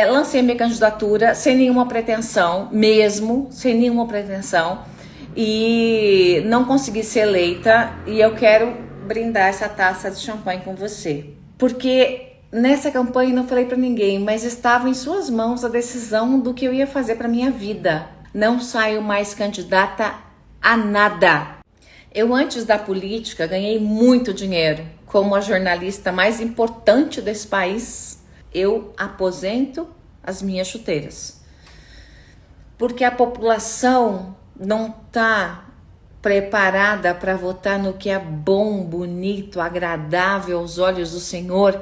Lancei minha candidatura sem nenhuma pretensão, mesmo sem nenhuma pretensão, e não consegui ser eleita, e eu quero brindar essa taça de champanhe com você. Porque nessa campanha não falei para ninguém, mas estava em suas mãos a decisão do que eu ia fazer para minha vida. Não saio mais candidata a nada. Eu, antes da política, ganhei muito dinheiro. Como a jornalista mais importante desse país, eu aposento as minhas chuteiras. Porque a população não está preparada para votar no que é bom, bonito, agradável aos olhos do Senhor.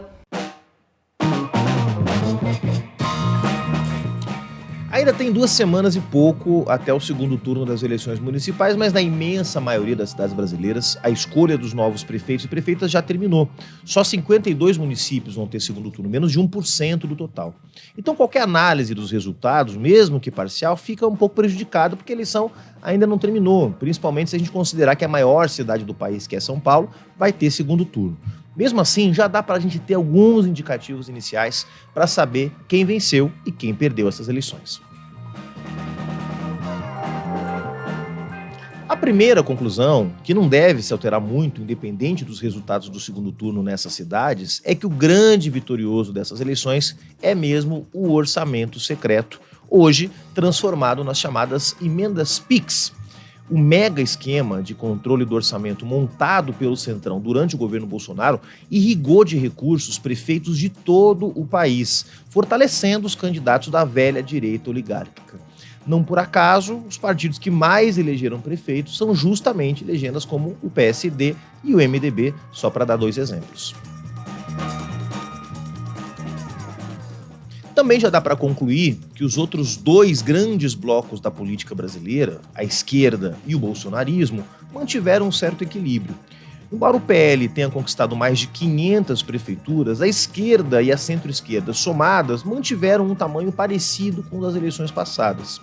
Ainda tem 2 semanas e pouco até o segundo turno das eleições municipais, mas na imensa maioria das cidades brasileiras, a escolha dos novos prefeitos e prefeitas já terminou. Só 52 municípios vão ter segundo turno, menos de 1% do total. Então qualquer análise dos resultados, mesmo que parcial, fica um pouco prejudicada porque a eleição ainda não terminou, principalmente se a gente considerar que a maior cidade do país, que é São Paulo, vai ter segundo turno. Mesmo assim, já dá para a gente ter alguns indicativos iniciais para saber quem venceu e quem perdeu essas eleições. A primeira conclusão, que não deve se alterar muito, independente dos resultados do segundo turno nessas cidades, é que o grande vitorioso dessas eleições é mesmo o orçamento secreto, hoje transformado nas chamadas emendas PIX. O mega esquema de controle do orçamento montado pelo Centrão durante o governo Bolsonaro irrigou de recursos prefeitos de todo o país, fortalecendo os candidatos da velha direita oligárquica. Não por acaso, os partidos que mais elegeram prefeitos são justamente legendas como o PSD e o MDB, só para dar 2 exemplos. Também já dá para concluir que os outros 2 grandes blocos da política brasileira, a esquerda e o bolsonarismo, mantiveram um certo equilíbrio. Embora o PL tenha conquistado mais de 500 prefeituras, a esquerda e a centro-esquerda somadas mantiveram um tamanho parecido com o das eleições passadas.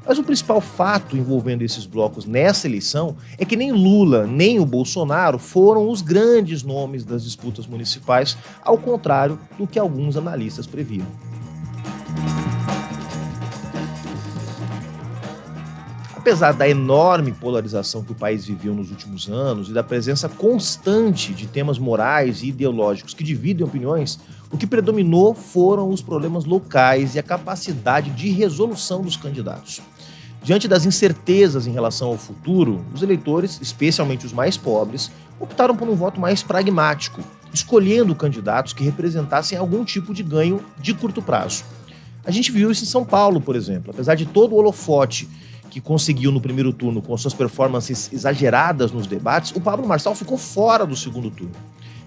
Mas o principal fato envolvendo esses blocos nessa eleição é que nem Lula nem o Bolsonaro foram os grandes nomes das disputas municipais, ao contrário do que alguns analistas previam. Apesar da enorme polarização que o país viveu nos últimos anos e da presença constante de temas morais e ideológicos que dividem opiniões, o que predominou foram os problemas locais e a capacidade de resolução dos candidatos. Diante das incertezas em relação ao futuro, os eleitores, especialmente os mais pobres, optaram por um voto mais pragmático, escolhendo candidatos que representassem algum tipo de ganho de curto prazo. A gente viu isso em São Paulo, por exemplo. Apesar de todo o holofote que conseguiu no primeiro turno com suas performances exageradas nos debates, o Pablo Marçal ficou fora do segundo turno.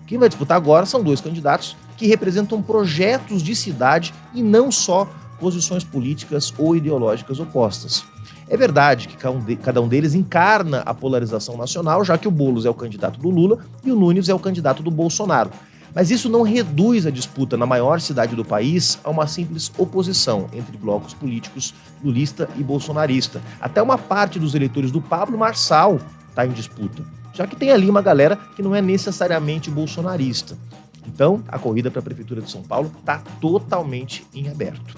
Quem vai disputar agora são 2 candidatos que representam projetos de cidade e não só posições políticas ou ideológicas opostas. É verdade que cada um deles encarna a polarização nacional, já que o Boulos é o candidato do Lula e o Nunes é o candidato do Bolsonaro. Mas isso não reduz a disputa na maior cidade do país a uma simples oposição entre blocos políticos lulista e bolsonarista. Até uma parte dos eleitores do Pablo Marçal está em disputa, já que tem ali uma galera que não é necessariamente bolsonarista. Então, a corrida para a Prefeitura de São Paulo está totalmente em aberto.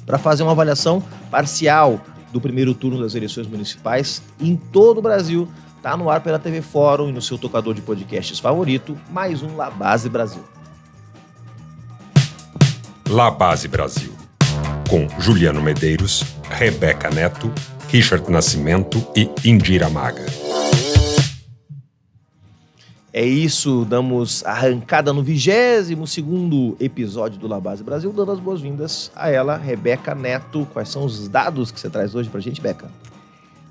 Para fazer uma avaliação parcial do primeiro turno das eleições municipais em todo o Brasil, tá no ar pela TV Fórum e no seu tocador de podcasts favorito, mais um La Base Brasil. La Base Brasil, com Juliano Medeiros, Rebeca Neto, Richard Nascimento e Indira Maga. É isso, damos arrancada no 22º episódio do La Base Brasil, dando as boas-vindas a ela, Rebeca Neto. Quais são os dados que você traz hoje pra gente, Beca?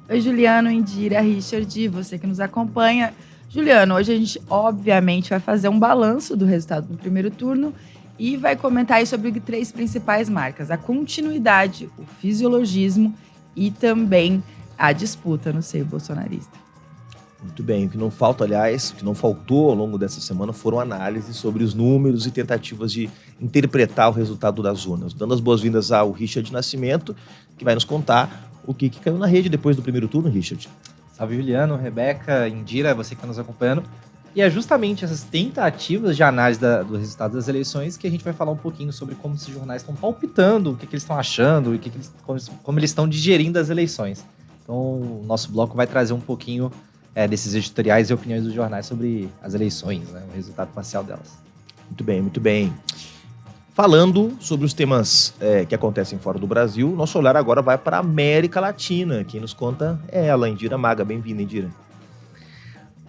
Oi, Juliano, Indira, Richard, você que nos acompanha. Juliano, hoje a gente, obviamente, vai fazer um balanço do resultado do primeiro turno e vai comentar aí sobre 3 principais marcas: a continuidade, o fisiologismo e também a disputa no seio bolsonarista. Muito bem, o que não falta, aliás, o que não faltou ao longo dessa semana foram análises sobre os números e tentativas de interpretar o resultado das urnas. Dando as boas-vindas ao Richard Nascimento, que vai nos contar o que caiu na rede depois do primeiro turno, Richard. Salve, Juliano, Rebeca, Indira, você que está nos acompanhando. E é justamente essas tentativas de análise do resultado das eleições que a gente vai falar um pouquinho sobre como esses jornais estão palpitando, o que eles estão achando, e como eles estão digerindo as eleições. Então, o nosso bloco vai trazer um pouquinho desses editoriais e opiniões dos jornais sobre as eleições, né, o resultado parcial delas. Muito bem, muito bem. Falando sobre os temas que acontecem fora do Brasil, nosso olhar agora vai para a América Latina. Quem nos conta é ela, Indira Maga. Bem-vinda, Indira.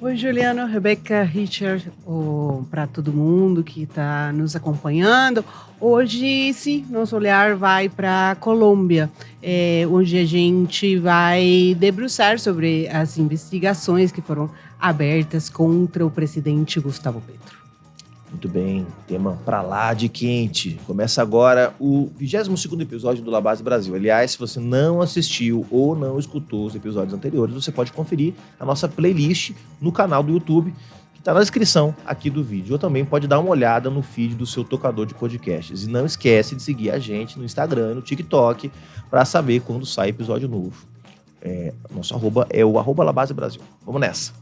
Oi, Juliano, Rebeca, Richard, para todo mundo que está nos acompanhando. Hoje, sim, nosso olhar vai para a Colômbia, onde a gente vai debruçar sobre as investigações que foram abertas contra o presidente Gustavo Petro. Muito bem, tema pra lá de quente. Começa agora o 22º episódio do La Base Brasil. Aliás, se você não assistiu ou não escutou os episódios anteriores, você pode conferir a nossa playlist no canal do YouTube, que está na descrição aqui do vídeo. Ou também pode dar uma olhada no feed do seu tocador de podcasts. E não esquece de seguir a gente no Instagram e no TikTok para saber quando sai episódio novo. Nosso arroba é o @La Base Brasil. Vamos nessa.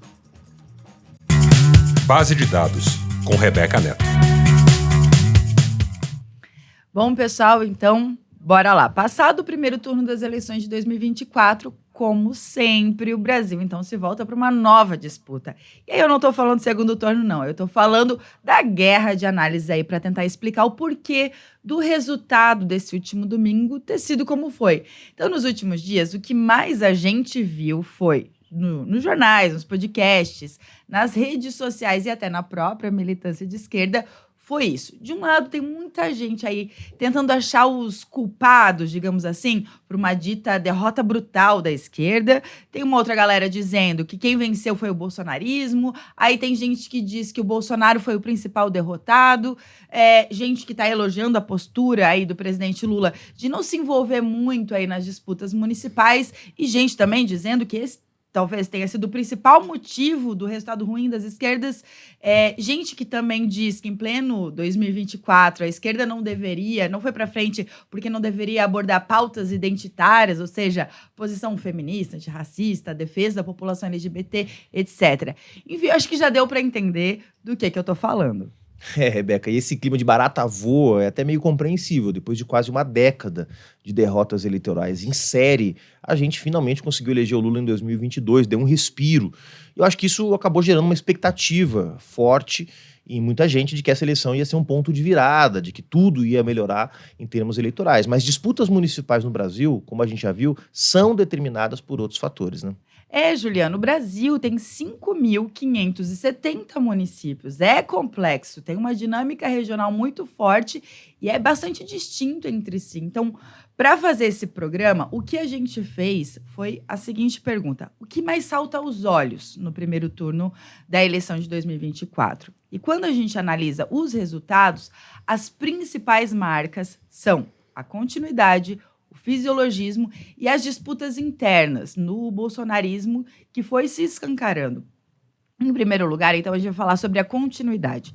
Base de dados, com Rebeca Neto. Bom, pessoal, então, bora lá. Passado o primeiro turno das eleições de 2024, como sempre, o Brasil, então, se volta para uma nova disputa. E aí eu não estou falando do segundo turno, não. Eu estou falando da guerra de análise aí para tentar explicar o porquê do resultado desse último domingo ter sido como foi. Então, nos últimos dias, o que mais a gente viu foi nos jornais, nos podcasts, nas redes sociais e até na própria militância de esquerda, foi isso. De um lado, tem muita gente aí tentando achar os culpados, digamos assim, por uma dita derrota brutal da esquerda. Tem uma outra galera dizendo que quem venceu foi o bolsonarismo. Aí tem gente que diz que o Bolsonaro foi o principal derrotado. Gente que está elogiando a postura aí do presidente Lula de não se envolver muito aí nas disputas municipais. E gente também dizendo que esse talvez tenha sido o principal motivo do resultado ruim das esquerdas. Gente que também diz que em pleno 2024 a esquerda não foi para frente porque não deveria abordar pautas identitárias, ou seja, posição feminista, antirracista, defesa da população LGBT, etc. Enfim, acho que já deu para entender do que eu tô falando. Rebeca, e esse clima de barata voa é até meio compreensível. Depois de quase uma década de derrotas eleitorais em série, a gente finalmente conseguiu eleger o Lula em 2022, deu um respiro. Eu acho que isso acabou gerando uma expectativa forte em muita gente de que essa eleição ia ser um ponto de virada, de que tudo ia melhorar em termos eleitorais. Mas disputas municipais no Brasil, como a gente já viu, são determinadas por outros fatores, né? Juliano, o Brasil tem 5.570 municípios. É complexo, tem uma dinâmica regional muito forte e é bastante distinto entre si. Então, para fazer esse programa, o que a gente fez foi a seguinte pergunta: o que mais salta aos olhos no primeiro turno da eleição de 2024? E quando a gente analisa os resultados, as principais marcas são a continuidade, o fisiologismo e as disputas internas no bolsonarismo que foi se escancarando. Em primeiro lugar, então, a gente vai falar sobre a continuidade.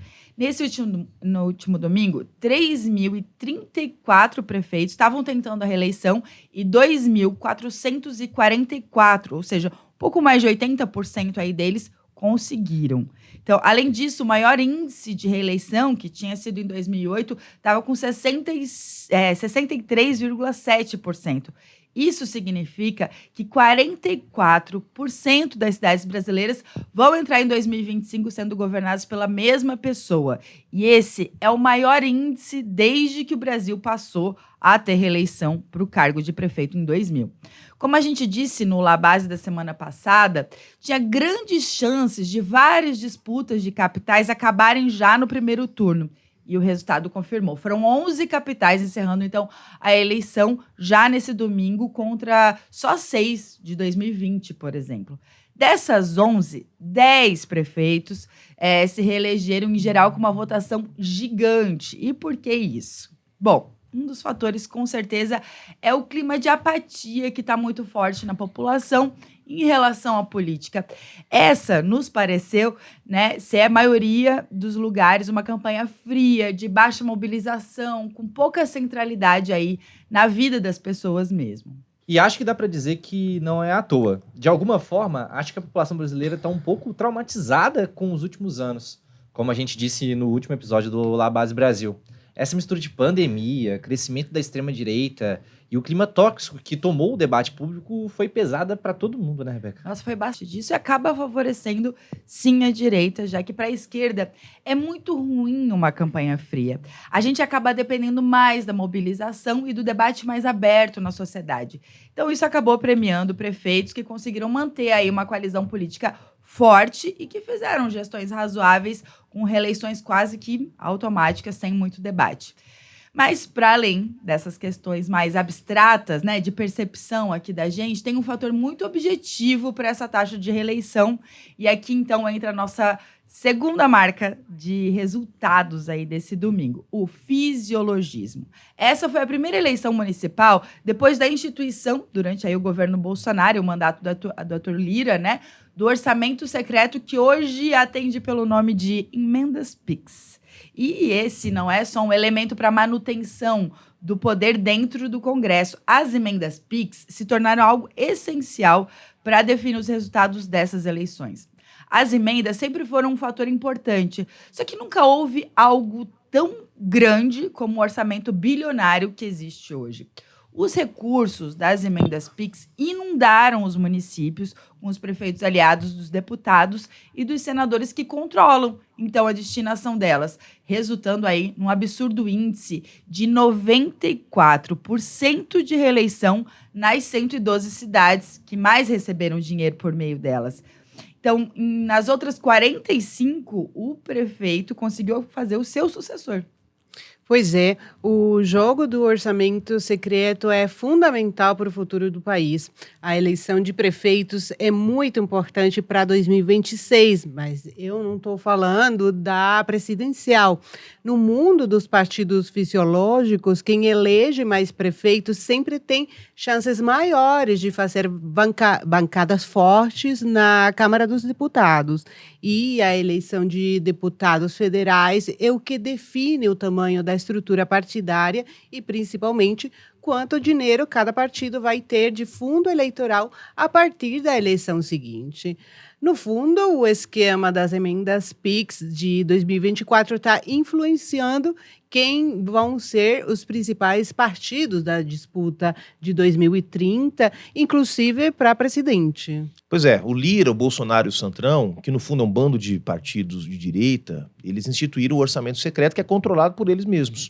No último domingo, 3.034 prefeitos estavam tentando a reeleição e 2.444, ou seja, um pouco mais de 80% aí deles conseguiram. Então, além disso, o maior índice de reeleição, que tinha sido em 2008, estava com 63,7%. Isso significa que 44% das cidades brasileiras vão entrar em 2025 sendo governadas pela mesma pessoa. E esse é o maior índice desde que o Brasil passou a ter reeleição para o cargo de prefeito em 2000. Como a gente disse no La Base da semana passada, tinha grandes chances de várias disputas de capitais acabarem já no primeiro turno. E o resultado confirmou. Foram 11 capitais encerrando, então, a eleição já nesse domingo contra só 6 de 2020, por exemplo. Dessas 11, 10 prefeitos se reelegeram, em geral, com uma votação gigante. E por que isso? Bom, um dos fatores, com certeza, é o clima de apatia que está muito forte na população em relação à política. Essa nos pareceu, ser a maioria dos lugares uma campanha fria, de baixa mobilização, com pouca centralidade aí na vida das pessoas mesmo. E acho que dá para dizer que não é à toa. De alguma forma, acho que a população brasileira está um pouco traumatizada com os últimos anos, como a gente disse no último episódio do La Base Brasil. Essa mistura de pandemia, crescimento da extrema-direita e o clima tóxico que tomou o debate público foi pesada para todo mundo, né, Rebeca? Nossa, foi bastante disso e acaba favorecendo, sim, a direita, já que para a esquerda é muito ruim uma campanha fria. A gente acaba dependendo mais da mobilização e do debate mais aberto na sociedade. Então, isso acabou premiando prefeitos que conseguiram manter aí uma coalizão política forte e que fizeram gestões razoáveis com reeleições quase que automáticas, sem muito debate. Mas, para além dessas questões mais abstratas, né, de percepção aqui da gente, tem um fator muito objetivo para essa taxa de reeleição. E aqui, então, entra a nossa segunda marca de resultados aí desse domingo, o fisiologismo. Essa foi a primeira eleição municipal depois da instituição, durante aí o governo Bolsonaro, o mandato do Arthur Lira, né, do orçamento secreto, que hoje atende pelo nome de emendas PIX. E esse não é só um elemento para manutenção do poder dentro do Congresso. As emendas PIX se tornaram algo essencial para definir os resultados dessas eleições. As emendas sempre foram um fator importante, só que nunca houve algo tão grande como o orçamento bilionário que existe hoje. Os recursos das emendas PIX inundaram os municípios, com os prefeitos aliados dos deputados e dos senadores que controlam, então, a destinação delas, resultando aí num absurdo índice de 94% de reeleição nas 112 cidades que mais receberam dinheiro por meio delas. Então, nas outras 45, o prefeito conseguiu fazer o seu sucessor. Pois é, o jogo do orçamento secreto é fundamental para o futuro do país. A eleição de prefeitos é muito importante para 2026, mas eu não estou falando da presidencial. No mundo dos partidos fisiológicos, quem elege mais prefeitos sempre tem chances maiores de fazer bancadas fortes na Câmara dos Deputados. E a eleição de deputados federais é o que define o tamanho da estrutura partidária e, principalmente, quanto dinheiro cada partido vai ter de fundo eleitoral a partir da eleição seguinte. No fundo, o esquema das emendas PIX de 2024 está influenciando quem vão ser os principais partidos da disputa de 2030, inclusive para presidente. Pois é, o Lira, o Bolsonaro e o Centrão, que no fundo é um bando de partidos de direita, eles instituíram o orçamento secreto que é controlado por eles mesmos.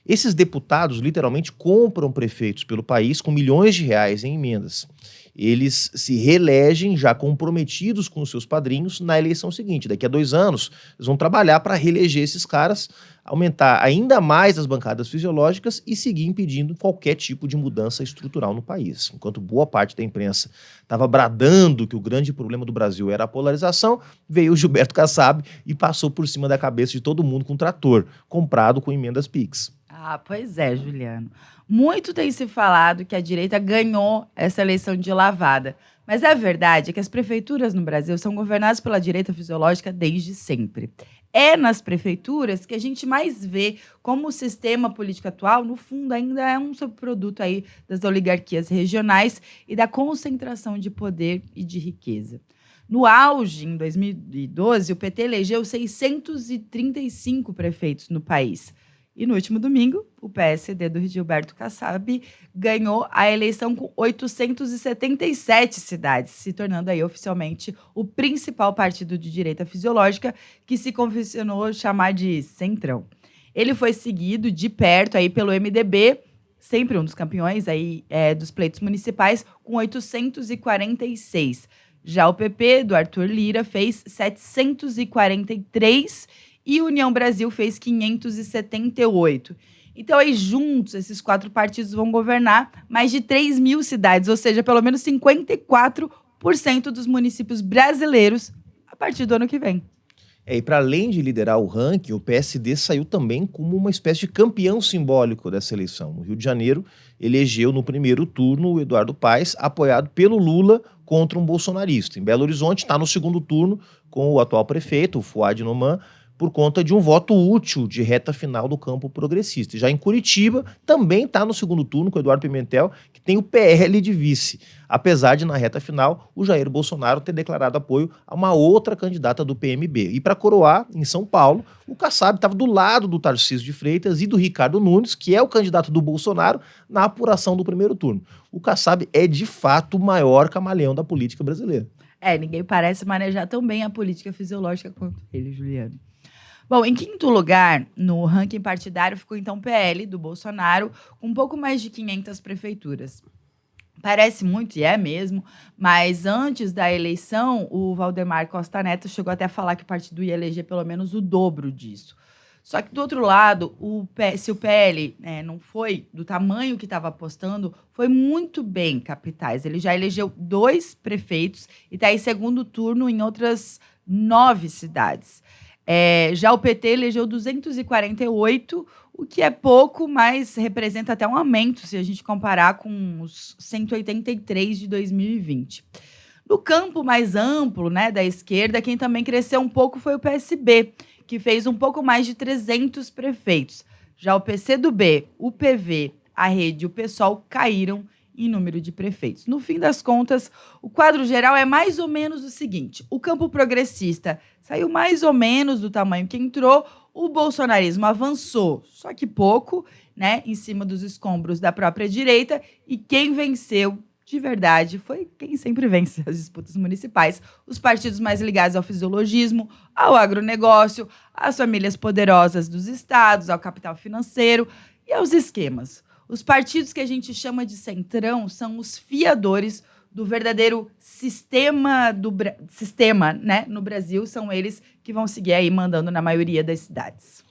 Esses deputados literalmente compram prefeitos pelo país com milhões de reais em emendas. Eles se reelegem já comprometidos com os seus padrinhos na eleição seguinte. Daqui a 2 anos, eles vão trabalhar para reeleger esses caras, aumentar ainda mais as bancadas fisiológicas e seguir impedindo qualquer tipo de mudança estrutural no país. Enquanto boa parte da imprensa estava bradando que o grande problema do Brasil era a polarização, veio o Gilberto Kassab e passou por cima da cabeça de todo mundo com trator, comprado com emendas PIX. Ah, pois é, Juliano. Muito tem se falado que a direita ganhou essa eleição de lavada. Mas a verdade é que as prefeituras no Brasil são governadas pela direita fisiológica desde sempre. É nas prefeituras que a gente mais vê como o sistema político atual, no fundo, ainda é um subproduto aí das oligarquias regionais e da concentração de poder e de riqueza. No auge, em 2012, o PT elegeu 635 prefeitos no país. E no último domingo, o PSD do Gilberto Kassab ganhou a eleição com 877 cidades, se tornando aí oficialmente o principal partido de direita fisiológica, que se convencionou chamar de Centrão. Ele foi seguido de perto aí pelo MDB, sempre um dos campeões aí, dos pleitos municipais, com 846. Já o PP do Arthur Lira fez 743 e União Brasil fez 578. Então, aí, juntos, esses 4 partidos vão governar mais de 3 mil cidades, ou seja, pelo menos 54% dos municípios brasileiros a partir do ano que vem. E para além de liderar o ranking, o PSD saiu também como uma espécie de campeão simbólico dessa eleição. No Rio de Janeiro, elegeu no primeiro turno o Eduardo Paes, apoiado pelo Lula contra um bolsonarista. Em Belo Horizonte, está no segundo turno com o atual prefeito, o Fuad Noman, por conta de um voto útil de reta final do campo progressista. Já em Curitiba, também está no segundo turno com o Eduardo Pimentel, que tem o PL de vice, apesar de, na reta final, o Jair Bolsonaro ter declarado apoio a uma outra candidata do PMB. E para coroar, em São Paulo, o Kassab estava do lado do Tarcísio de Freitas e do Ricardo Nunes, que é o candidato do Bolsonaro, na apuração do primeiro turno. O Kassab é, de fato, o maior camaleão da política brasileira. Ninguém parece manejar tão bem a política fisiológica quanto ele, Juliano. Bom, em quinto lugar, no ranking partidário, ficou então o PL do Bolsonaro, com um pouco mais de 500 prefeituras. Parece muito, e é mesmo, mas antes da eleição, o Valdemar Costa Neto chegou até a falar que o partido ia eleger pelo menos o dobro disso. Só que, do outro lado, se o PL não foi do tamanho que estava apostando, foi muito bem capitais. Ele já elegeu 2 prefeitos e está em segundo turno em outras 9 cidades. Já o PT elegeu 248, o que é pouco, mas representa até um aumento se a gente comparar com os 183 de 2020. No campo mais amplo, da esquerda, quem também cresceu um pouco foi o PSB, que fez um pouco mais de 300 prefeitos. Já o PCdoB, o PV, a Rede e o PSOL caíram em número de prefeitos. No fim das contas, o quadro geral é mais ou menos o seguinte: o campo progressista saiu mais ou menos do tamanho que entrou, o bolsonarismo avançou, só que pouco, em cima dos escombros da própria direita, e quem venceu de verdade foi quem sempre vence as disputas municipais: os partidos mais ligados ao fisiologismo, ao agronegócio, às famílias poderosas dos estados, ao capital financeiro e aos esquemas. Os partidos que a gente chama de centrão são os fiadores do verdadeiro sistema no Brasil. São eles que vão seguir aí mandando na maioria das cidades.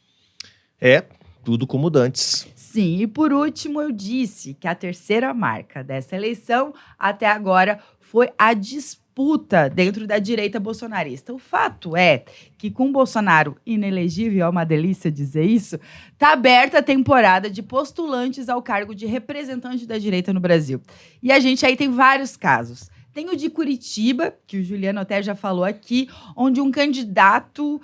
Tudo como dantes. Sim, e por último eu disse que a terceira marca dessa eleição até agora foi a disputa dentro da direita bolsonarista. O fato é que com Bolsonaro inelegível, é uma delícia dizer isso, está aberta a temporada de postulantes ao cargo de representante da direita no Brasil. E a gente aí tem vários casos. Tem o de Curitiba, que o Juliano até já falou aqui, onde um candidato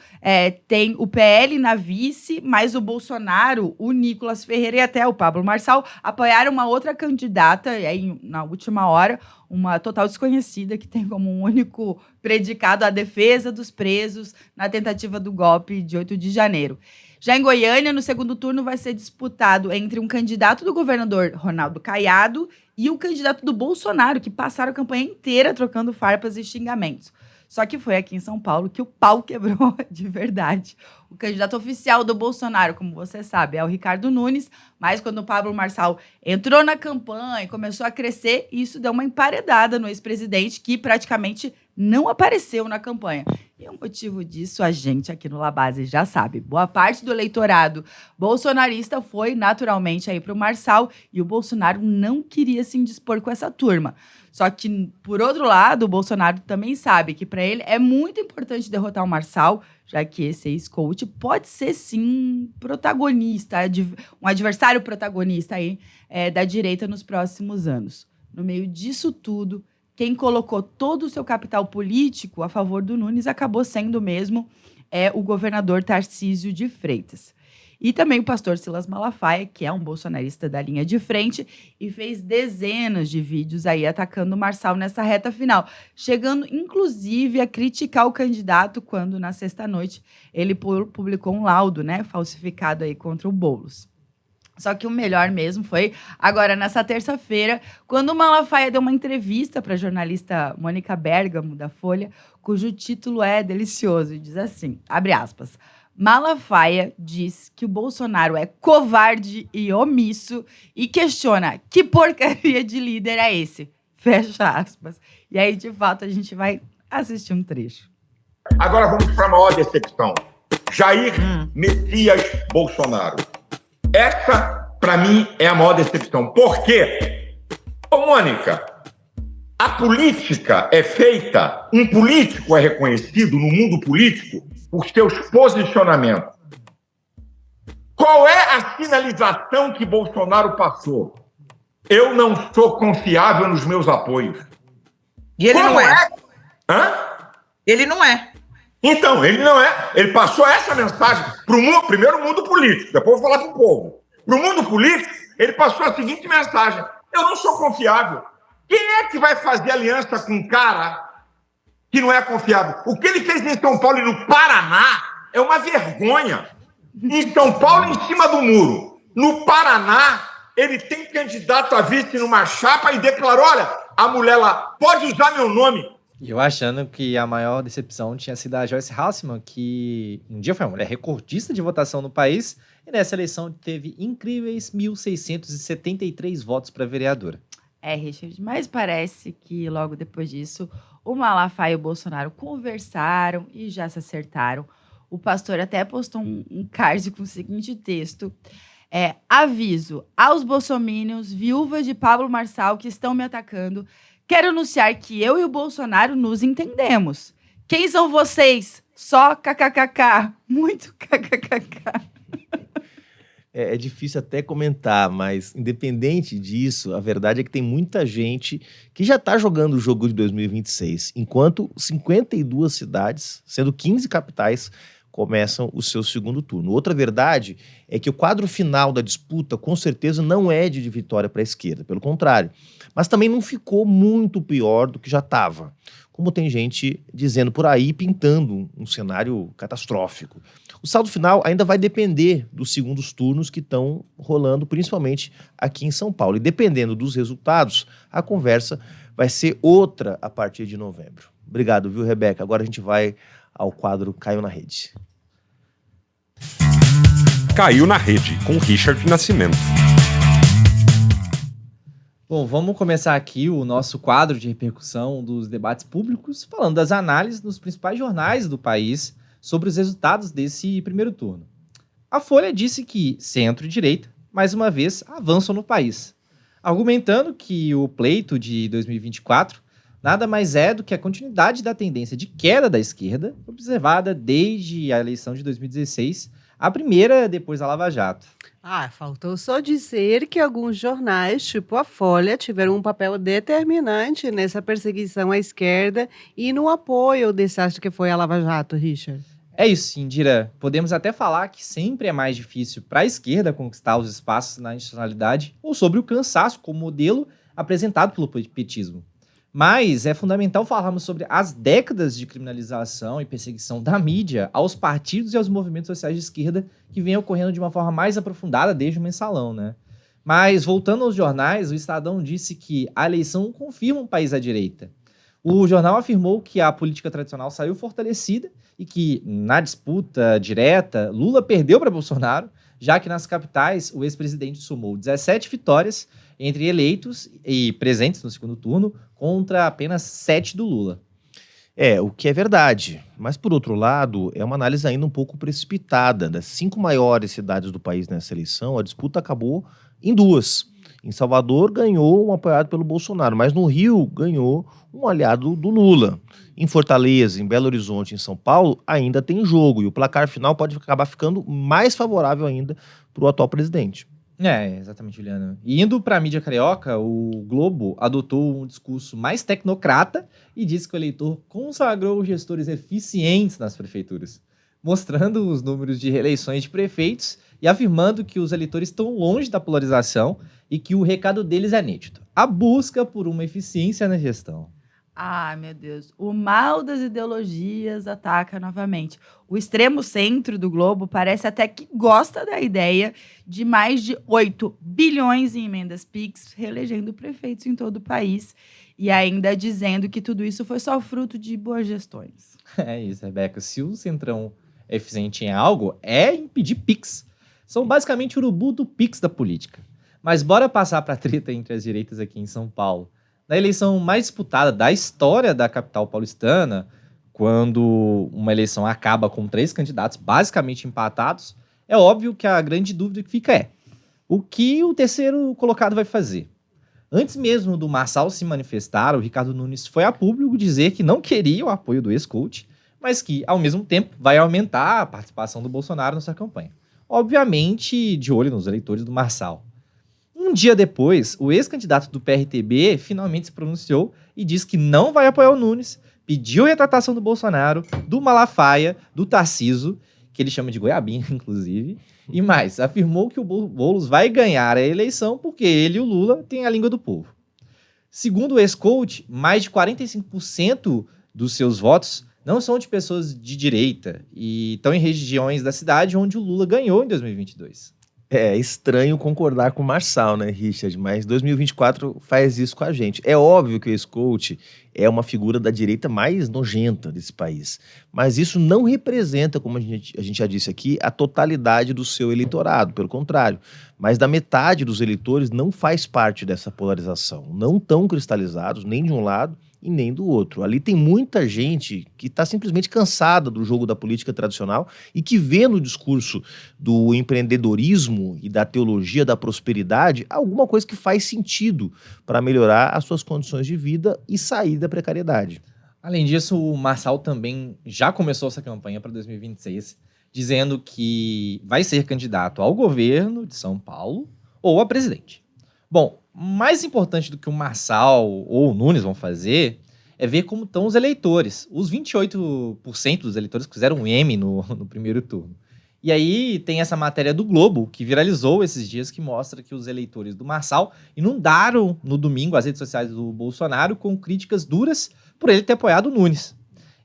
tem o PL na vice, mas o Bolsonaro, o Nicolas Ferreira e até o Pablo Marçal apoiaram uma outra candidata, e aí, na última hora, uma total desconhecida, que tem como um único predicado a defesa dos presos na tentativa do golpe de 8 de janeiro. Já em Goiânia, no segundo turno, vai ser disputado entre um candidato do governador Ronaldo Caiado e o candidato do Bolsonaro, que passaram a campanha inteira trocando farpas e xingamentos. Só que foi aqui em São Paulo que o pau quebrou de verdade. O candidato oficial do Bolsonaro, como você sabe, é o Ricardo Nunes, mas quando o Pablo Marçal entrou na campanha e começou a crescer, isso deu uma emparedada no ex-presidente, que praticamente não apareceu na campanha. E o motivo disso a gente aqui no La Base já sabe. Boa parte do eleitorado bolsonarista foi naturalmente aí para o Marçal, e o Bolsonaro não queria se indispor com essa turma. Só que, por outro lado, o Bolsonaro também sabe que para ele é muito importante derrotar o Marçal, já que esse ex-coach pode ser, sim, protagonista, um adversário protagonista aí, da direita nos próximos anos. No meio disso tudo, quem colocou todo o seu capital político a favor do Nunes acabou sendo mesmo o governador Tarcísio de Freitas. E também o pastor Silas Malafaia, que é um bolsonarista da linha de frente e fez dezenas de vídeos aí atacando o Marçal nessa reta final, chegando inclusive a criticar o candidato quando, na sexta-noite, ele publicou um laudo, falsificado aí contra o Boulos. Só que o melhor mesmo foi agora, nessa terça-feira, quando o Malafaia deu uma entrevista para a jornalista Mônica Bergamo, da Folha, cujo título é delicioso e diz assim, abre aspas: Malafaia diz que o Bolsonaro é covarde e omisso e questiona que porcaria de líder é esse. Fecha aspas. E aí, de fato, a gente vai assistir um trecho. Agora vamos para a maior decepção. Jair Messias Bolsonaro. Essa, para mim, é a maior decepção. Por quê? Ô, Mônica, a política é feita, um político é reconhecido no mundo político por seus posicionamentos. Qual é a sinalização que Bolsonaro passou? Eu não sou confiável nos meus apoios. E ele não é. Hã? Ele não é. Então, ele não é. Ele passou essa mensagem para o mundo, primeiro o mundo político, depois eu vou falar para o povo. Para o mundo político, ele passou a seguinte mensagem: eu não sou confiável. Quem é que vai fazer aliança com um cara que não é confiável? O que ele fez em São Paulo e no Paraná é uma vergonha. Em São Paulo, em cima do muro. No Paraná, ele tem candidato a vice numa chapa e declarou: olha, a mulher lá pode usar meu nome. E eu achando que a maior decepção tinha sido a Joyce Hasselman, que um dia foi uma mulher recordista de votação no país, e nessa eleição teve incríveis 1.673 votos para vereadora. Richard, mas parece que logo depois disso, o Malafaia e o Bolsonaro conversaram e já se acertaram. O pastor até postou um card com o seguinte texto: aviso aos bolsominions, viúvas de Pablo Marçal que estão me atacando. Quero anunciar que eu e o Bolsonaro nos entendemos. Quem são vocês? Só kkkk. Muito kkkk. É difícil até comentar, mas independente disso, a verdade é que tem muita gente que já está jogando o jogo de 2026, enquanto 52 cidades, sendo 15 capitais, começam o seu segundo turno. Outra verdade é que o quadro final da disputa, com certeza, não é de vitória para a esquerda, pelo contrário. Mas também não ficou muito pior do que já estava, como tem gente dizendo por aí, pintando um cenário catastrófico. O saldo final ainda vai depender dos segundos turnos que estão rolando, principalmente aqui em São Paulo. E dependendo dos resultados, a conversa vai ser outra a partir de novembro. Obrigado, viu, Rebeca? Agora a gente vai ao quadro Caiu na Rede. Caiu na Rede, com Richard Nascimento. Bom, vamos começar aqui o nosso quadro de repercussão dos debates públicos, falando das análises dos principais jornais do país sobre os resultados desse primeiro turno. A Folha disse que centro e direita, mais uma vez, avançam no país, argumentando que o pleito de 2024 nada mais é do que a continuidade da tendência de queda da esquerda, observada desde a eleição de 2016, a primeira depois da Lava Jato. Faltou só dizer que alguns jornais, tipo a Folha, tiveram um papel determinante nessa perseguição à esquerda e no apoio ao desastre que foi a Lava Jato, Richard. É isso, Indira. Podemos até falar que sempre é mais difícil para a esquerda conquistar os espaços na institucionalidade ou sobre o cansaço como modelo apresentado pelo petismo. Mas é fundamental falarmos sobre as décadas de criminalização e perseguição da mídia aos partidos e aos movimentos sociais de esquerda que vem ocorrendo de uma forma mais aprofundada desde o mensalão, né? Mas, voltando aos jornais, o Estadão disse que a eleição confirma um país à direita. O jornal afirmou que a política tradicional saiu fortalecida e que, na disputa direta, Lula perdeu para Bolsonaro, já que nas capitais o ex-presidente somou 17 vitórias entre eleitos e presentes no segundo turno, contra apenas 7 do Lula. O que é verdade. Mas, por outro lado, é uma análise ainda um pouco precipitada. Das 5 maiores cidades do país nessa eleição, a disputa acabou em 2. Em Salvador, ganhou um apoiado pelo Bolsonaro, mas no Rio, ganhou um aliado do Lula. Em Fortaleza, em Belo Horizonte, em São Paulo, ainda tem jogo. E o placar final pode acabar ficando mais favorável ainda para o atual presidente. Exatamente, Juliana. E indo para a mídia carioca, o Globo adotou um discurso mais tecnocrata e disse que o eleitor consagrou gestores eficientes nas prefeituras, mostrando os números de reeleições de prefeitos e afirmando que os eleitores estão longe da polarização e que o recado deles é nítido: a busca por uma eficiência na gestão. Meu Deus. O mal das ideologias ataca novamente. O extremo centro do Globo parece até que gosta da ideia de mais de 8 bilhões em emendas PIX, reelegendo prefeitos em todo o país e ainda dizendo que tudo isso foi só fruto de boas gestões. É isso, Rebeca. Se o Centrão é eficiente em algo, é impedir PIX. São basicamente o urubu do PIX da política. Mas bora passar para a treta entre as direitas aqui em São Paulo. Na eleição mais disputada da história da capital paulistana, quando uma eleição acaba com 3 candidatos basicamente empatados, é óbvio que a grande dúvida que fica é: o que o terceiro colocado vai fazer? Antes mesmo do Marçal se manifestar, o Ricardo Nunes foi a público dizer que não queria o apoio do ex-coach, mas que, ao mesmo tempo, vai aumentar a participação do Bolsonaro na sua campanha. Obviamente, de olho nos eleitores do Marçal. Um dia depois, o ex-candidato do PRTB finalmente se pronunciou e disse que não vai apoiar o Nunes, pediu a retratação do Bolsonaro, do Malafaia, do Tarcísio, que ele chama de goiabinha, inclusive, e mais, afirmou que o Boulos vai ganhar a eleição porque ele e o Lula têm a língua do povo. Segundo o ex-coach, mais de 45% dos seus votos não são de pessoas de direita e estão em regiões da cidade onde o Lula ganhou em 2022. É estranho concordar com o Marçal, né, Richard? Mas 2024 faz isso com a gente. É óbvio que o ex-coach é uma figura da direita mais nojenta desse país. Mas isso não representa, como a gente já disse aqui, a totalidade do seu eleitorado. Pelo contrário, mais da metade dos eleitores não faz parte dessa polarização. Não estão cristalizados nem de um lado e nem do outro. Ali tem muita gente que está simplesmente cansada do jogo da política tradicional e que vê no discurso do empreendedorismo e da teologia da prosperidade alguma coisa que faz sentido para melhorar as suas condições de vida e sair da precariedade. Além disso, o Marçal também já começou essa campanha para 2026, dizendo que vai ser candidato ao governo de São Paulo ou a presidente. Bom, mais importante do que o Marçal ou o Nunes vão fazer é ver como estão os eleitores. Os 28% dos eleitores que fizeram um M no primeiro turno. E aí tem essa matéria do Globo, que viralizou esses dias, que mostra que os eleitores do Marçal inundaram no domingo as redes sociais do Bolsonaro com críticas duras por ele ter apoiado o Nunes.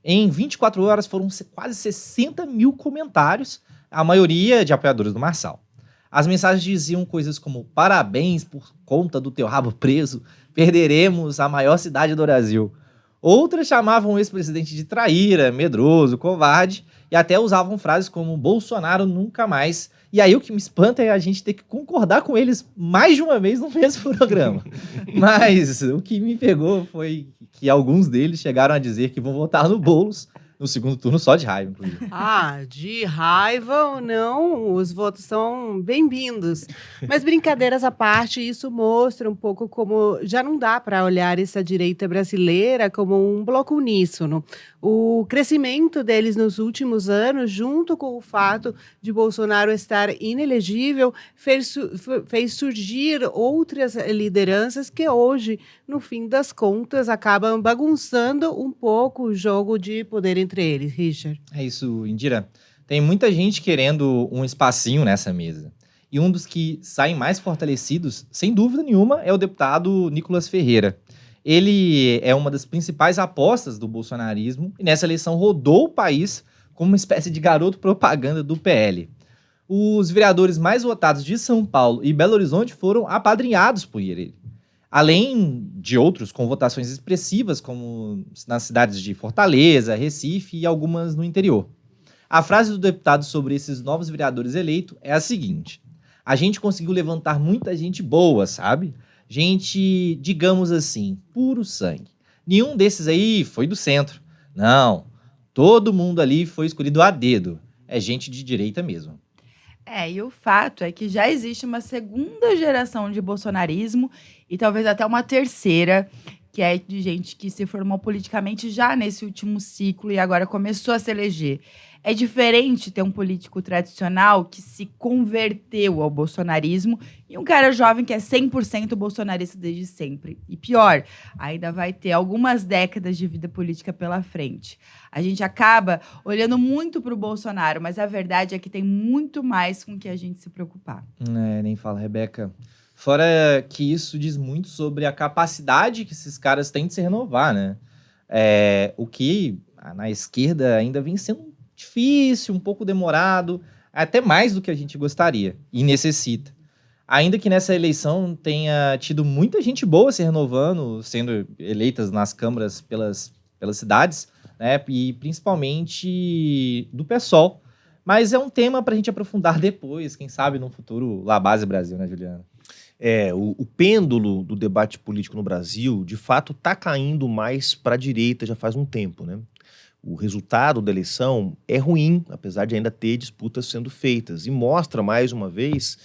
Em 24 horas foram quase 60 mil comentários, a maioria de apoiadores do Marçal. As mensagens diziam coisas como: parabéns por conta do teu rabo preso, perderemos a maior cidade do Brasil. Outras chamavam o ex-presidente de traíra, medroso, covarde, e até usavam frases como Bolsonaro nunca mais. E aí o que me espanta é a gente ter que concordar com eles mais de uma vez no mesmo programa. Mas o que me pegou foi que alguns deles chegaram a dizer que vão votar no Boulos no segundo turno só de raiva, inclusive. De raiva ou não, os votos são bem-vindos. Mas brincadeiras à parte, isso mostra um pouco como já não dá para olhar essa direita brasileira como um bloco uníssono. O crescimento deles nos últimos anos, junto com o fato de Bolsonaro estar inelegível, fez surgir outras lideranças que hoje, no fim das contas, acabam bagunçando um pouco o jogo de poder entre eles, Richard. É isso, Indira. Tem muita gente querendo um espacinho nessa mesa. E um dos que saem mais fortalecidos, sem dúvida nenhuma, é o deputado Nicolas Ferreira. Ele é uma das principais apostas do bolsonarismo e nessa eleição rodou o país como uma espécie de garoto propaganda do PL. Os vereadores mais votados de São Paulo e Belo Horizonte foram apadrinhados por ele. Além de outros com votações expressivas, como nas cidades de Fortaleza, Recife e algumas no interior. A frase do deputado sobre esses novos vereadores eleitos é a seguinte: a gente conseguiu levantar muita gente boa, sabe? Gente, digamos assim, puro sangue. Nenhum desses aí foi do centro. Não, todo mundo ali foi escolhido a dedo. É gente de direita mesmo. E o fato é que já existe uma segunda geração de bolsonarismo e talvez até uma terceira, que é de gente que se formou politicamente já nesse último ciclo e agora começou a se eleger. É diferente ter um político tradicional que se converteu ao bolsonarismo e um cara jovem que é 100% bolsonarista desde sempre. E pior, ainda vai ter algumas décadas de vida política pela frente. A gente acaba olhando muito para o Bolsonaro, mas a verdade é que tem muito mais com que a gente se preocupar. Nem fala, Rebeca. Fora que isso diz muito sobre a capacidade que esses caras têm de se renovar, né? O que na esquerda ainda vem sendo difícil, um pouco demorado, até mais do que a gente gostaria e necessita. Ainda que nessa eleição tenha tido muita gente boa se renovando, sendo eleitas nas câmaras pelas cidades, né, e principalmente do PSOL. Mas é um tema para a gente aprofundar depois, quem sabe no futuro, La Base Brasil, né, Juliana? O pêndulo do debate político no Brasil, de fato, está caindo mais para a direita já faz um tempo, né? O resultado da eleição é ruim, apesar de ainda ter disputas sendo feitas, e mostra, mais uma vez,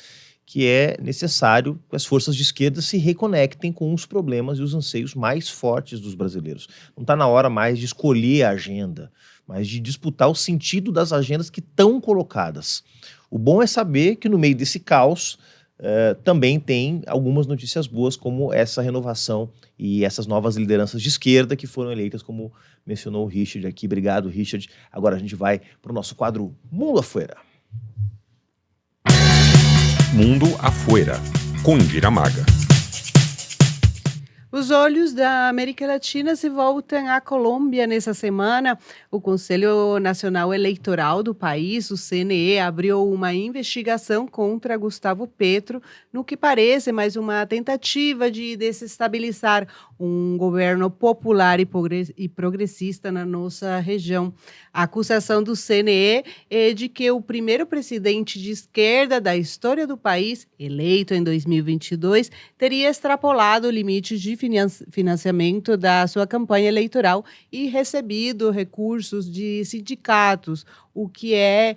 que é necessário que as forças de esquerda se reconectem com os problemas e os anseios mais fortes dos brasileiros. Não está na hora mais de escolher a agenda, mas de disputar o sentido das agendas que estão colocadas. O bom é saber que, no meio desse caos, também tem algumas notícias boas, como essa renovação e essas novas lideranças de esquerda que foram eleitas, como mencionou o Richard aqui. Obrigado, Richard. Agora a gente vai para o nosso quadro Mundo Afuera. Mundo Afuera, com Indira Maga. Os olhos da América Latina se voltam à Colômbia nessa semana. O Conselho Nacional Eleitoral do país, o CNE, abriu uma investigação contra Gustavo Petro, no que parece mais uma tentativa de desestabilizar um governo popular e progressista na nossa região. A acusação do CNE é de que o primeiro presidente de esquerda da história do país, eleito em 2022, teria extrapolado o limite de financiamento da sua campanha eleitoral e recebido recursos de sindicatos, o que é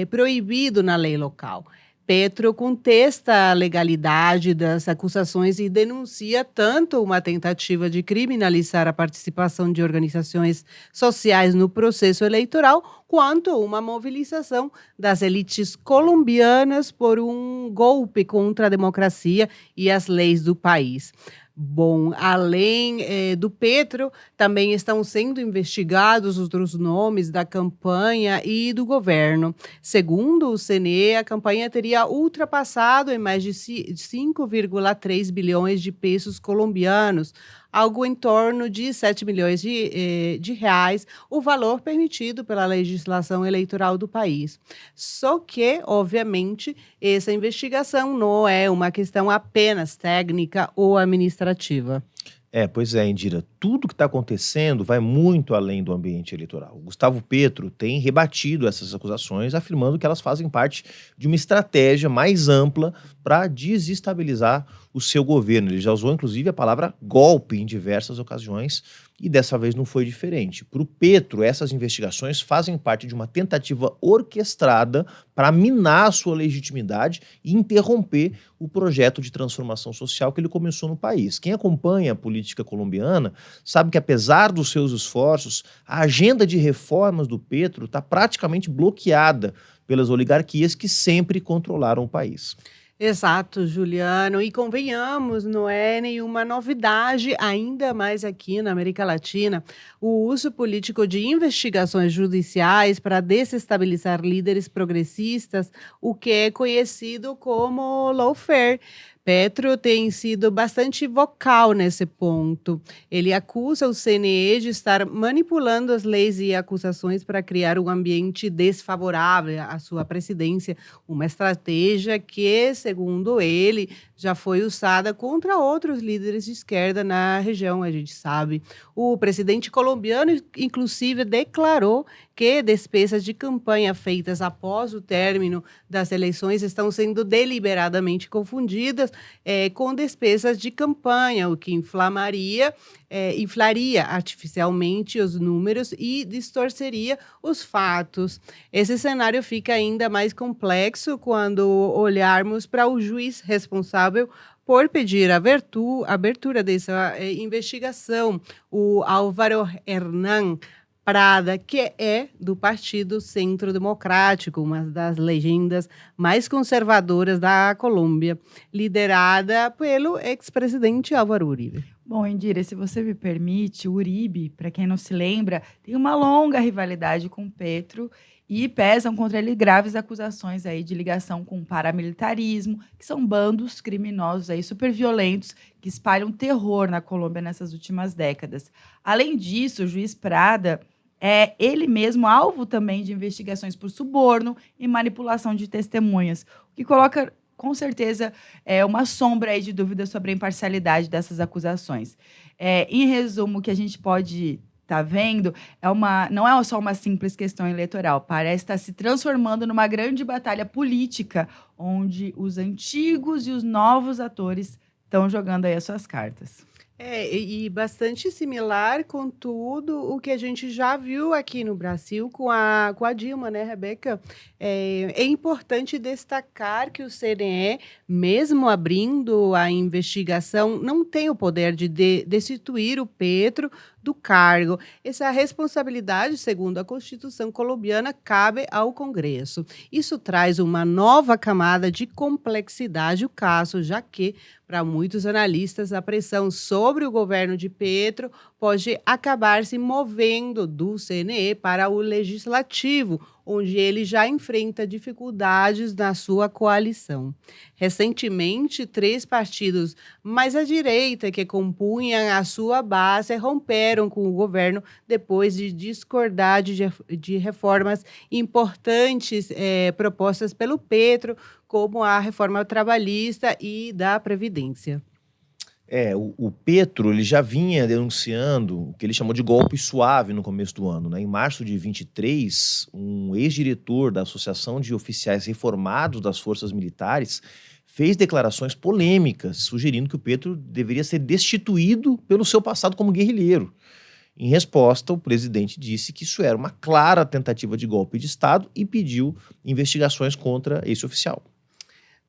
proibido na lei local. Petro contesta a legalidade das acusações e denuncia tanto uma tentativa de criminalizar a participação de organizações sociais no processo eleitoral, quanto uma mobilização das elites colombianas por um golpe contra a democracia e as leis do país. Bom, além do Petro, também estão sendo investigados outros nomes da campanha e do governo. Segundo o CNE, a campanha teria ultrapassado em mais de 5,3 bilhões de pesos colombianos, algo em torno de 7 milhões de reais, o valor permitido pela legislação eleitoral do país. Só que, obviamente, essa investigação não é uma questão apenas técnica ou administrativa. Pois é, Indira, tudo que está acontecendo vai muito além do ambiente eleitoral. O Gustavo Petro tem rebatido essas acusações, afirmando que elas fazem parte de uma estratégia mais ampla para desestabilizar o seu governo. Ele já usou, inclusive, a palavra golpe em diversas ocasiões, e dessa vez não foi diferente. Para o Petro, essas investigações fazem parte de uma tentativa orquestrada para minar a sua legitimidade e interromper o projeto de transformação social que ele começou no país. Quem acompanha a política colombiana sabe que, apesar dos seus esforços, a agenda de reformas do Petro está praticamente bloqueada pelas oligarquias que sempre controlaram o país. Exato, Juliano. E convenhamos, não é nenhuma novidade, ainda mais aqui na América Latina, o uso político de investigações judiciais para desestabilizar líderes progressistas, o que é conhecido como lawfare. Petro tem sido bastante vocal nesse ponto. Ele acusa o CNE de estar manipulando as leis e acusações para criar um ambiente desfavorável à sua presidência, uma estratégia que, segundo ele, já foi usada contra outros líderes de esquerda na região, a gente sabe. O presidente colombiano, inclusive, declarou que despesas de campanha feitas após o término das eleições estão sendo deliberadamente confundidas com despesas de campanha, o que inflaria artificialmente os números e distorceria os fatos. Esse cenário fica ainda mais complexo quando olharmos para o juiz responsável por pedir a abertura dessa investigação, o Álvaro Hernán Prada, que é do Partido Centro Democrático, uma das legendas mais conservadoras da Colômbia, liderada pelo ex-presidente Álvaro Uribe. Bom, Indira, se você me permite, o Uribe, para quem não se lembra, tem uma longa rivalidade com Petro e pesam contra ele graves acusações aí de ligação com paramilitarismo, que são bandos criminosos aí super violentos que espalham terror na Colômbia nessas últimas décadas. Além disso, o juiz Prada é ele mesmo alvo também de investigações por suborno e manipulação de testemunhas, o que coloca, com certeza, uma sombra aí de dúvida sobre a imparcialidade dessas acusações. Em resumo, o que a gente pode estar vendo não é só uma simples questão eleitoral, parece estar se transformando numa grande batalha política, onde os antigos e os novos atores estão jogando aí as suas cartas. E bastante similar com tudo o que a gente já viu aqui no Brasil com a Dilma, né, Rebeca? É importante destacar que o CNE, mesmo abrindo a investigação, não tem o poder de destituir o Petro do cargo. Essa responsabilidade, segundo a Constituição colombiana, cabe ao Congresso. Isso traz uma nova camada de complexidade o caso, já que, para muitos analistas, a pressão sobre o governo de Petro pode acabar se movendo do CNE para o Legislativo, onde ele já enfrenta dificuldades na sua coalição. Recentemente, 3 partidos mais à direita que compunham a sua base romperam com o governo depois de discordar de reformas importantes propostas pelo Petro, como a reforma trabalhista e da Previdência. O Petro ele já vinha denunciando o que ele chamou de golpe suave no começo do ano, né? Em março de 23, um ex-diretor da Associação de Oficiais Reformados das Forças Militares fez declarações polêmicas, sugerindo que o Petro deveria ser destituído pelo seu passado como guerrilheiro. Em resposta, o presidente disse que isso era uma clara tentativa de golpe de Estado e pediu investigações contra esse oficial.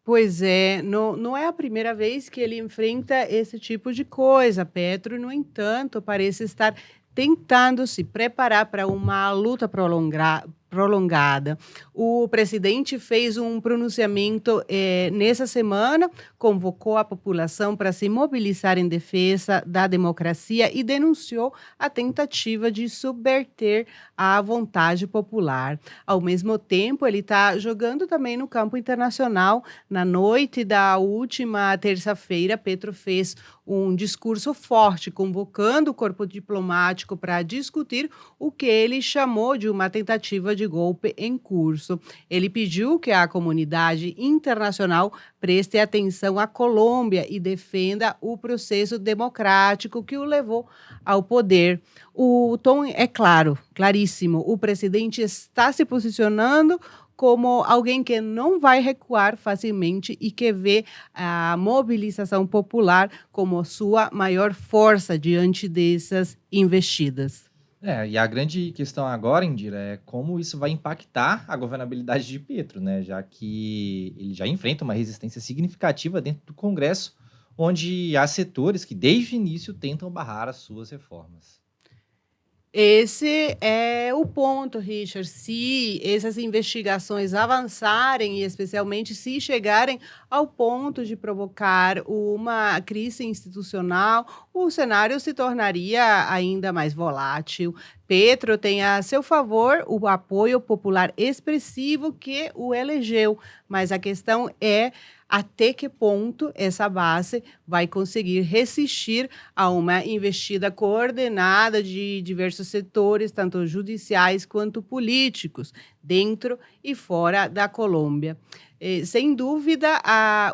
Pois é, não é a primeira vez que ele enfrenta esse tipo de coisa. Petro, no entanto, parece estar tentando se preparar para uma luta prolongada. O presidente fez um pronunciamento nessa semana, convocou a população para se mobilizar em defesa da democracia e denunciou a tentativa de subverter a vontade popular. Ao mesmo tempo, ele está jogando também no campo internacional. Na noite da última terça-feira, Petro fez um discurso forte, convocando o corpo diplomático para discutir o que ele chamou de uma tentativa de golpe em curso. Ele pediu que a comunidade internacional preste atenção à Colômbia e defenda o processo democrático que o levou ao poder. O tom é claríssimo. O presidente está se posicionando como alguém que não vai recuar facilmente e que vê a mobilização popular como sua maior força diante dessas investidas. E a grande questão agora, Indira, é como isso vai impactar a governabilidade de Petro, né? Já que ele já enfrenta uma resistência significativa dentro do Congresso, onde há setores que desde o início tentam barrar as suas reformas. Esse é o ponto, Richard. Se essas investigações avançarem e especialmente se chegarem ao ponto de provocar uma crise institucional, o cenário se tornaria ainda mais volátil. Petro tem a seu favor o apoio popular expressivo que o elegeu, mas a questão é até que ponto essa base vai conseguir resistir a uma investida coordenada de diversos setores, tanto judiciais quanto políticos, dentro e fora da Colômbia. Sem dúvida,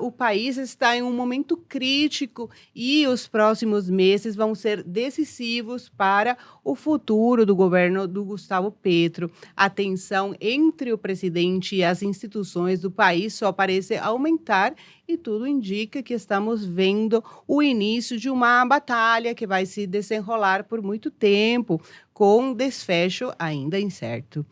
o país está em um momento crítico e os próximos meses vão ser decisivos para o futuro do governo do Gustavo Petro. A tensão entre o presidente e as instituições do país só parece aumentar e tudo indica que estamos vendo o início de uma batalha que vai se desenrolar por muito tempo, com desfecho ainda incerto.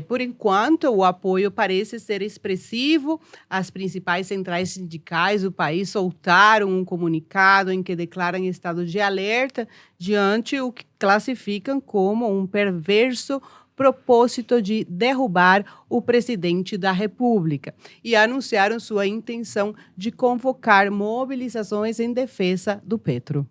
Por enquanto, o apoio parece ser expressivo. As principais centrais sindicais do país soltaram um comunicado em que declaram estado de alerta diante o que classificam como um perverso propósito de derrubar o presidente da República e anunciaram sua intenção de convocar mobilizações em defesa do Petro.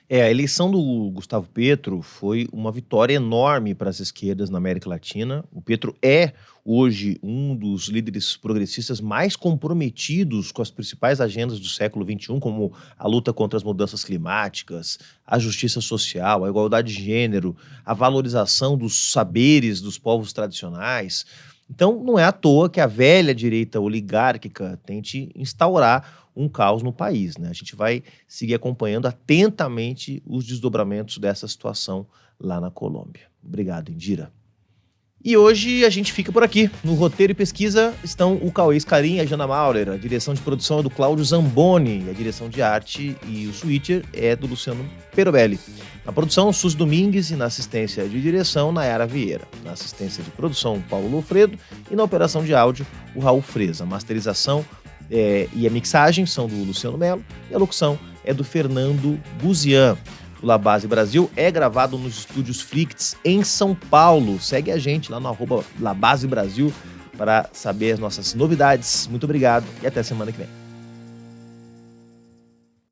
A eleição do Gustavo Petro foi uma vitória enorme para as esquerdas na América Latina. O Petro é hoje um dos líderes progressistas mais comprometidos com as principais agendas do século XXI, como a luta contra as mudanças climáticas, a justiça social, a igualdade de gênero, a valorização dos saberes dos povos tradicionais. Então, não é à toa que a velha direita oligárquica tente instaurar um caos no país, né? A gente vai seguir acompanhando atentamente os desdobramentos dessa situação lá na Colômbia. Obrigado, Indira. E hoje a gente fica por aqui. No roteiro e pesquisa estão o Cauê Scarin e a Jana Maurer. A direção de produção é do Cláudio Zamboni. A direção de arte e o switcher é do Luciano Perobelli. Na produção, Suzy Domingues e na assistência de direção, Nayara Vieira. Na assistência de produção, Paulo Lofredo. E na operação de áudio, o Raul Freza. A masterização e a mixagem são do Luciano Melo. E a locução é do Fernando Buzian. do La Base Brasil é gravado nos estúdios Fricts em São Paulo. Segue a gente lá no @La Base Brasil para saber as nossas novidades. Muito obrigado e até semana que vem.